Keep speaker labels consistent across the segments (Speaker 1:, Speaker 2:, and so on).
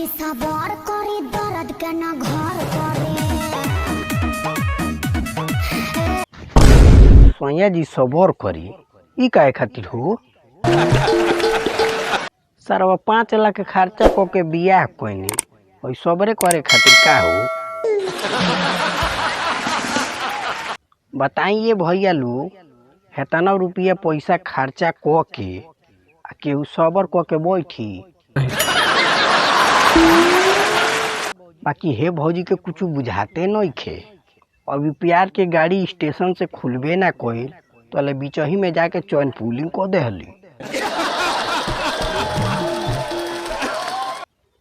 Speaker 1: जी सवार करी दर्द के ना घर करे।
Speaker 2: सैया जी सबर करी ई काहे खातिर हो? सारा 5 लाख खर्चा क के बियाह कोइनी और सबरे करे खातिर का हो? बताइए भैया लोग, हेतना रुपया पैसा खर्चा क के केहू सबर क के बैठी? बाकी हे भौजी के कुछ बुझाते नइखे। अभी प्यार के गाड़ी स्टेशन से खुलबे ना कइल तो बिचही में जाके चैन पुलिंग क देहली।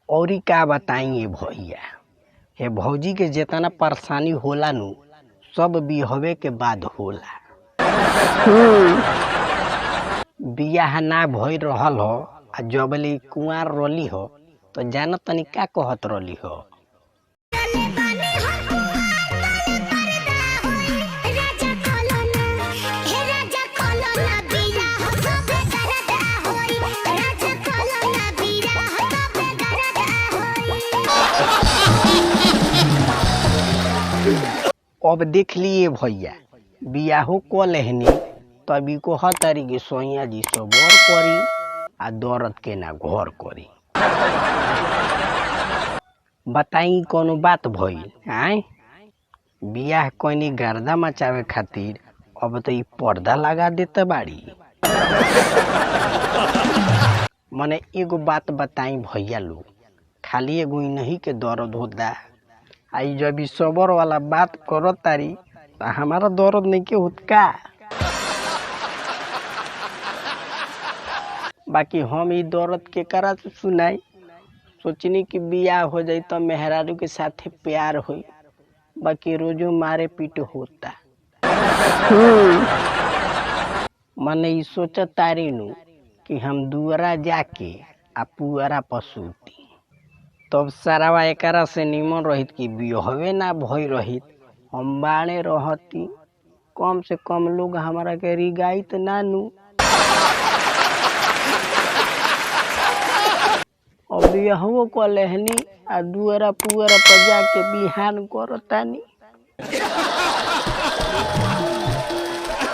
Speaker 2: औरी का बताइए भैया, हे भौजी के जितना परेशानी होला नु सब बिहवे के बाद होला। बियाह ना भई रहल हो आ जबले कुंवार रली हो तो जान तनी का कहत रली हो? अब देख लिए भैया, बियाहो क लेहनी तभी को हर तारीख सैया जी सबर करी आ दर्द के ना घर करी। बताई कोनो बात भइल? आय बियाह कोनी गर्दा मचावे खातिर अब तो ई पर्दा लगा देते बाड़ी। मने एगो बात बताई भैया लोग, खाली एगो नहीं के दर्द होता आई जब भी सबर वाला बात करो तारी तो हमारा दर्द नहीं के होत का? बाकी हम ई दर्द के करा से सुनाई, सोचनी कि बियाह हो जाई तो मेहरारू के साथे प्यार होई, बाकी रोजो मारे पीट होता। मने ई सोचत तारी नु कि हम दुआरा जाके आ पुअरा पसूती तब सारावा एकरा से निमन रहित कि बिहवे ना भई रहित, हम बाणे रहती, कम से कम लोग हमारा के रिगाइत ना नु। अब बिहवो क लेहनी आ दुआरा पुअरा पर जाके बिहान करतानी।